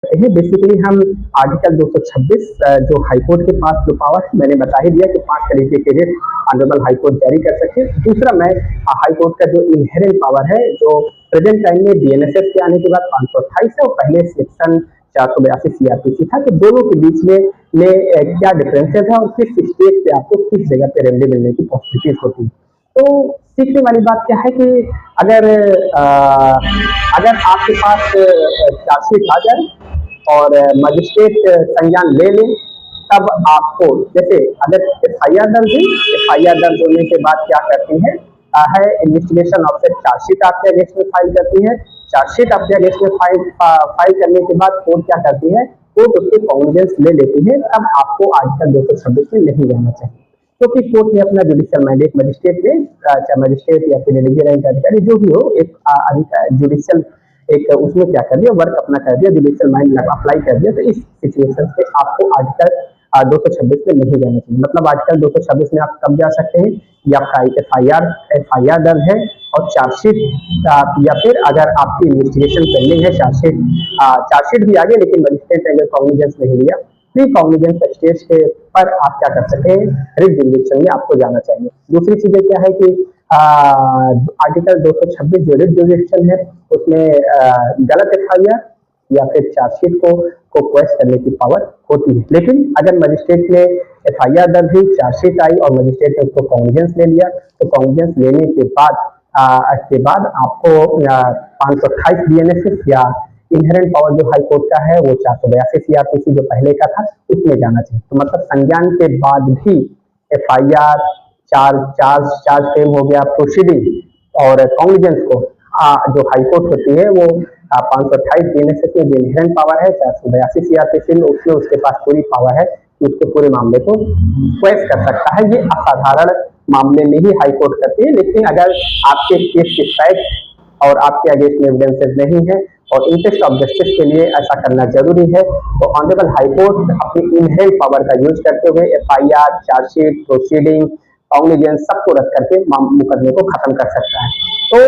हैं बेसिकली हम आर्टिकल 226 जो हाईकोर्ट के पास जो पावर है मैंने बता ही दिया कि 5 तरीके के रेट ऑनरेबल हाईकोर्ट जारी कर सकते हैं। दूसरा मैं हाईकोर्ट का जो इनहेरेंट पावर है जो प्रेजेंट टाइम में बीएनएसएस के आने के बाद 528 है और पहले सेक्शन 482 सीआरपीसी था, तो दोनों के बीच में क्या डिफरेंसेस है और किस स्टेज पे आपको किस जगह पे रेमेडी मिलने की पॉसिबिलिटीज होती है। तो सीखने वाली बात क्या है कि अगर अ, अगर आपके पास चार्जशीट आ जाए और मजिस्ट्रेट संज्ञान ले ले, तब आपको जैसे अगर एफआईआर दर्ज है, एफआईआर दर्ज होने के बाद क्या करती है इन्वेस्टिगेशन ऑफिसर चार्जशीट आपके अगेंस्ट में फाइल करती है। चार्जशीट आपके अगेंस्ट में फाइल करने के बाद कोर्ट क्या करती है, कोर्ट उसके कॉन्फिडेंस ले लेती है, तब आपको आर्टिकल 226 में नहीं जाना चाहिए क्योंकि कोर्ट ने अपना जुडिशियल मैंडेट मजिस्ट्रेट ने चाहे मजिस्ट्रेट या फिर रेंज अधिकारी जो भी हो एक जुडिशियल एक उसमें क्या कर दिया, वर्क अपना कर दिया, जुडिशियल माइंड अप्लाई कर दिया। तो इस सिचुएशन पे आपको आर्टिकल 226 में नहीं जाना चाहिए। मतलब आर्टिकल 226 में आप कब जा सकते हैं, या एफआईआर दर्ज है और चार्जशीट, या फिर अगर आपकी इन्वेस्टिगेशन पेंडिंग है, चार्जशीट भी आगे लेकिन मजिस्ट्रेट ने अगर कॉग्निजेंस नहीं लिया, प्री कॉग्निजेंस स्टेज के पर आप क्या कर सकते हैं, रिट जुरिडिक्शन में आपको जाना चाहिए। दूसरी चीजें क्या है कि आर्टिकल 226 जो रिट जुरिडिक्शन है उसमें गलत एफआईआर या फिर चार्जशीट को क्वेश्चन करने की पावर होती है। लेकिन अगर मजिस्ट्रेट ने एफआईआर दर्ज हुई, चार्जशीट आई और मजिस्ट्रेट ने उसको कॉग्निजेंस ले लिया, तो कॉग्निजेंस लेने के बाद आपको 528 बीएनएसएस या इनहेरेंट पावर जो हाई कोर्ट का है वो 482 सीआरपीसी जो पहले का था उसमें जाना चाहिए। तो मतलब संज्ञान के बाद भी एफआईआर, चार्ज फ्रेम हो गया, प्रोसीडिंग और कॉग्निजेंस को जो हाईकोर्ट होती है वो 528 बीएनएसएस में जो इनहेरेंट पावर है 482 सीआरपीसी में उसमें उसके पास पूरी पावर है कि उसको पूरे मामले को क्वेश्चन कर सकता है। ये असाधारण मामले में ही हाईकोर्ट करती है, लेकिन अगर आपके केस के फैक्ट और आपके अगेंस्ट में एविडेंसेस नहीं है और इंटरेस्ट ऑफ जस्टिस के लिए ऐसा करना जरूरी है, तो ऑनरेबल हाईकोर्ट अपनी इनहेरेंट पावर का यूज करते हुए एफआईआर, चार्जशीट, प्रोसीडिंग, कॉग्निजेंस सबको रख करके मुकदमे को खत्म कर सकता है। तो